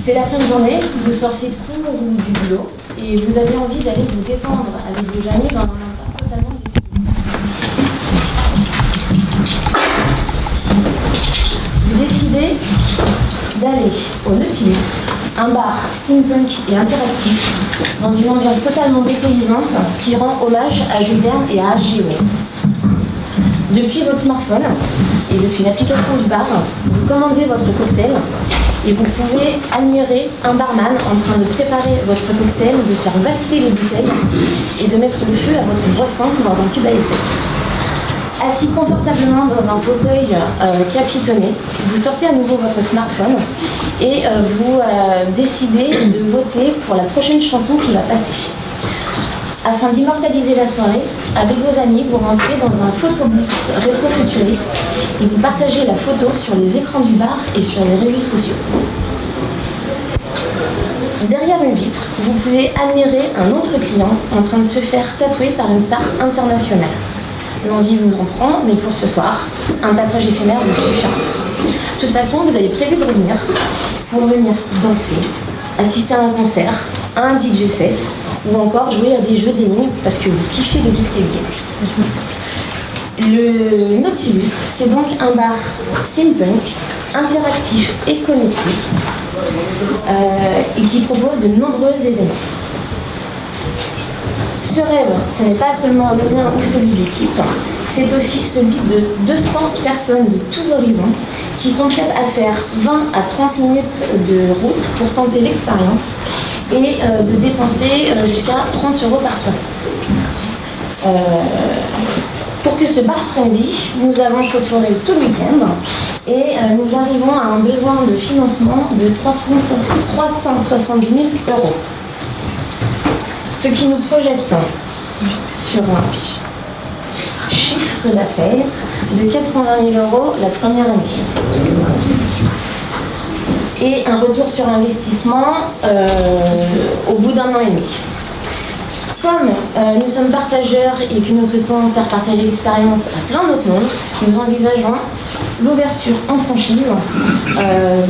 C'est la fin de journée, vous sortez de cours ou du boulot et vous avez envie d'aller vous détendre avec vos amis dans un endroit totalement dépaysant. Vous décidez d'aller au Nautilus, un bar steampunk et interactif dans une ambiance totalement dépaysante qui rend hommage à Jules Verne et à H.G. Wells. Depuis votre smartphone et depuis l'application du bar, vous commandez votre cocktail et vous pouvez admirer un barman en train de préparer votre cocktail, de faire valser les bouteilles et de mettre le feu à votre boisson dans un tube à essai. Assis confortablement dans un fauteuil capitonné, vous sortez à nouveau votre smartphone et vous décidez de voter pour la prochaine chanson qui va passer. Afin d'immortaliser la soirée, avec vos amis, vous rentrez dans un photobus rétro-futuriste et vous partagez la photo sur les écrans du bar et sur les réseaux sociaux. Derrière une vitre, vous pouvez admirer un autre client en train de se faire tatouer par une star internationale. L'envie vous en prend, mais pour ce soir, un tatouage éphémère vous suffira. De toute façon, vous avez prévu de revenir pour venir danser, assister à un concert, à un DJ set, ou encore jouer à des jeux d'énigmes parce que vous kiffez les escape games. Le Nautilus, c'est donc un bar steampunk, interactif et connecté, et qui propose de nombreux événements. Ce rêve, ce n'est pas seulement le mien ou celui de l'équipe, c'est aussi celui de 200 personnes de tous horizons qui sont prêtes à faire 20 à 30 minutes de route pour tenter l'expérience et de dépenser jusqu'à 30 € par soirée. Pour que ce bar prenne vie, nous avons phosphoré tout le week-end et nous arrivons à un besoin de financement de 370 000 €. Ce qui nous projette sur un chiffre d'affaires de 420 000 € la première année. Et un retour sur investissement au bout d'1 an et demi. Comme nous sommes partageurs et que nous souhaitons faire partager l'expérience à plein d'autres mondes, nous envisageons l'ouverture en franchise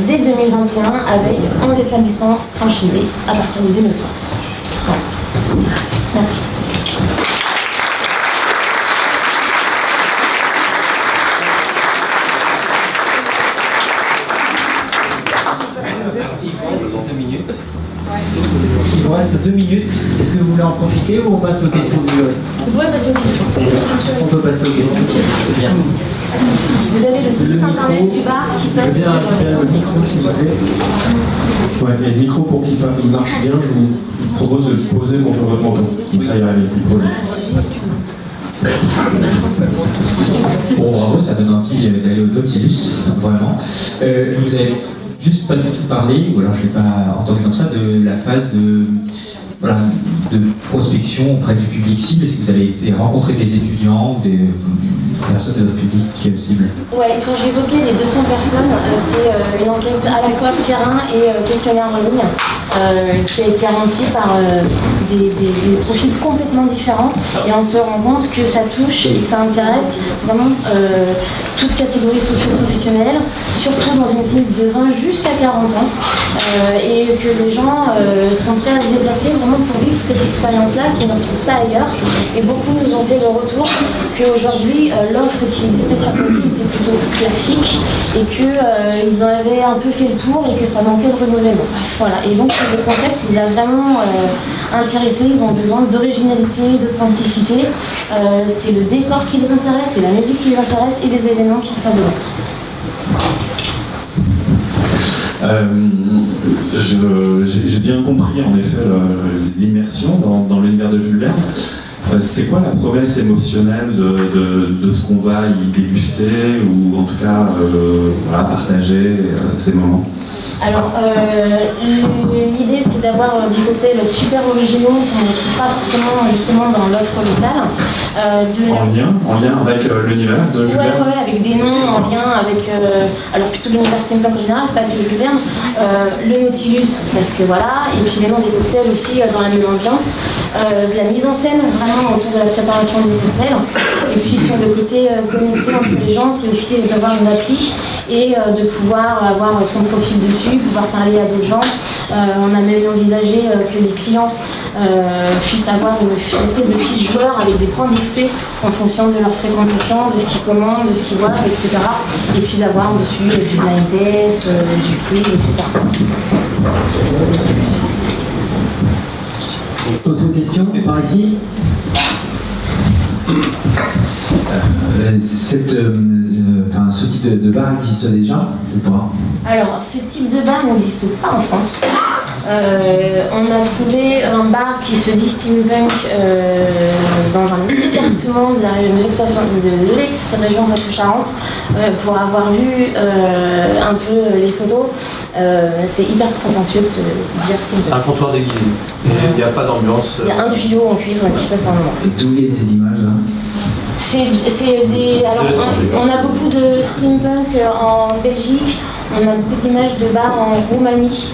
dès 2021 avec 11 établissements franchisés à partir de 2030. Voilà. Merci. Il vous reste 2 minutes. Est-ce que vous voulez en profiter ou on passe aux questions du jury? Vous pouvez passer aux questions. On peut passer aux questions. Bien. Vous avez le site internet du bar qui passe sur le micro, s'il vous plaît. Ouais, mais le micro, pour qu'il marche bien, je vous propose de poser contre votre menton. Donc ça ira avec le problème. Bon, bravo, ça donne envie d'aller au Nautilus, vraiment. Vous avez juste pas du tout parlé, ou alors je ne l'ai pas entendu comme ça, de la phase de prospection auprès du public cible. Est-ce que vous avez été rencontrer des étudiants ou des personnes de votre public cible? Ouais, quand j'évoquais les 200 personnes, c'est une enquête à la fois terrain et questionnaire en ligne qui a été remplie par des profils complètement différents et on se rend compte que ça touche et que ça intéresse vraiment toute catégorie socio-professionnelle, surtout dans une cible de 20 jusqu'à 40 ans et que les gens sont prêts à se déplacer vraiment pour vivre cette expérience-là qu'ils ne retrouvent pas ailleurs. Et beaucoup nous ont fait le retour qu'aujourd'hui, l'offre qui existait sur Paris était plutôt classique et qu'ils en avaient un peu fait le tour et que ça manquait de renouvellement. Voilà. Et donc le concept les a vraiment intéressés, ils ont besoin d'originalité, d'authenticité. C'est le décor qui les intéresse, c'est la musique qui les intéresse et les événements qui se passent dedans. J'ai bien compris en effet l'immersion dans l'univers de Jules Verne. C'est quoi la promesse émotionnelle de ce qu'on va y déguster ou en tout cas partager ces moments? Alors, l'idée c'est d'avoir des cocktails super originaux qu'on ne trouve pas forcément justement dans l'offre locale. En lien avec l'univers de Jules Verne? Ouais, avec des noms en lien avec, alors plutôt l'univers steampunk en général, pas que Jules Verne, le Nautilus, parce que voilà, et puis les noms des cocktails aussi dans la même ambiance, la mise en scène vraiment autour de la préparation des cocktails, Et puis sur le côté connecté entre les gens, c'est aussi d'avoir une appli et de pouvoir avoir son profil dessus, pouvoir parler à d'autres gens. On a même envisagé que les clients puissent avoir une espèce de fiche joueur avec des points d'XP en fonction de leur fréquentation, de ce qu'ils commandent, de ce qu'ils voient, etc. Et puis d'avoir dessus du blind test, du quiz, etc. Autre question par ici? Ce type de bar existe déjà ou pas? Alors, ce type de bar n'existe pas en France. On a trouvé un bar qui se dit steampunk dans un département de l'ex-région Poitou-Charentes pour avoir vu un peu les photos. C'est hyper prétentieux de se dire steampunk. Un comptoir déguisé. Il n'y a pas d'ambiance. Il y a un tuyau en cuivre qui passe un moment. Et d'où viennent ces images là? Alors, on a beaucoup de steampunk en Belgique, on a beaucoup d'images de bars en Roumanie,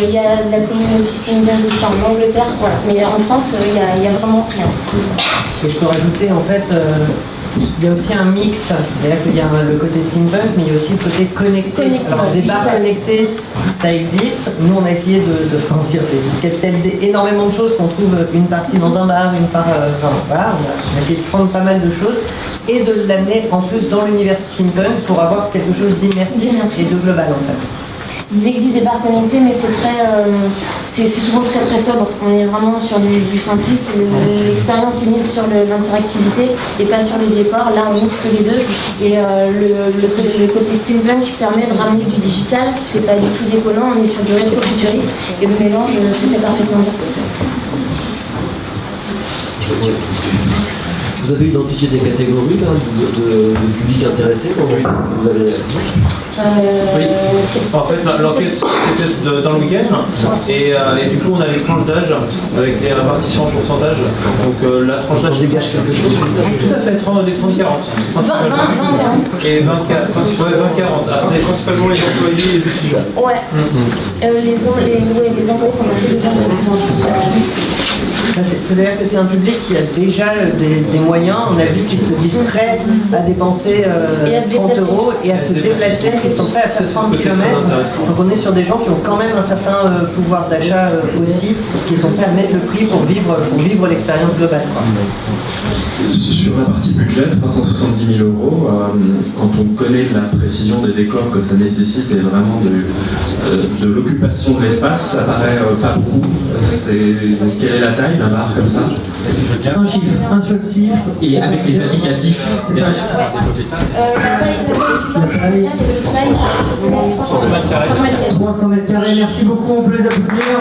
il y a de la communauté steampunk aussi en Angleterre, voilà. Mais en France, il y a vraiment rien. Et je peux rajouter en fait, il y a aussi un mix, c'est-à-dire qu'il y a le côté steampunk, mais il y a aussi le côté connecté. Alors des bars connectés, ça existe. Nous, on a essayé de capitaliser énormément de choses, qu'on trouve une partie dans un bar, une part... voilà, on a essayé de prendre pas mal de choses et de l'amener en plus dans l'univers steampunk pour avoir quelque chose d'immersif et de global en fait. Il existe des bars connectés, mais c'est souvent très très sobre. On est vraiment sur du simpliste. L'expérience est mise sur l'interactivité et pas sur les décors. Là, on mixe les deux. Et le côté steampunk permet de ramener du digital. C'est pas du tout déconnant. On est sur du rétro-futuriste et le mélange se fait parfaitement bien. Vous avez identifié des catégories là, de public intéressé quand vous avez dit? Oui. En fait, l'enquête c'était dans le week-end et du coup on a les tranches d'âge avec les répartitions en pourcentage. Donc la tranche d'âge dégage quelque chose. Tout à fait, des 30-40. 20-40. Et 20-40. Après, c'est principalement les employés et les étudiants. Ouais. Les employés sont assez différents. C'est-à-dire que c'est un public qui a déjà des moyens, on a vu qu'ils se disent prêts à dépenser 30 € et à se déplacer, qui sont prêts à faire 30 km. Donc on est sur des gens qui ont quand même un certain pouvoir d'achat aussi, qui sont prêts à mettre le prix pour vivre l'expérience globale. Sur la partie budget, 370 000 €, quand on connaît la précision des décors que ça nécessite et vraiment de l'occupation de l'espace, ça paraît pas beaucoup. Quelle est la taille d'un bar comme ça? Un chiffre, un seul chiffre. Et avec les indicatifs derrière, pour développer ça. La taille, 300 mètres carrés. 300 mètres carrés, merci beaucoup, on peut les applaudir.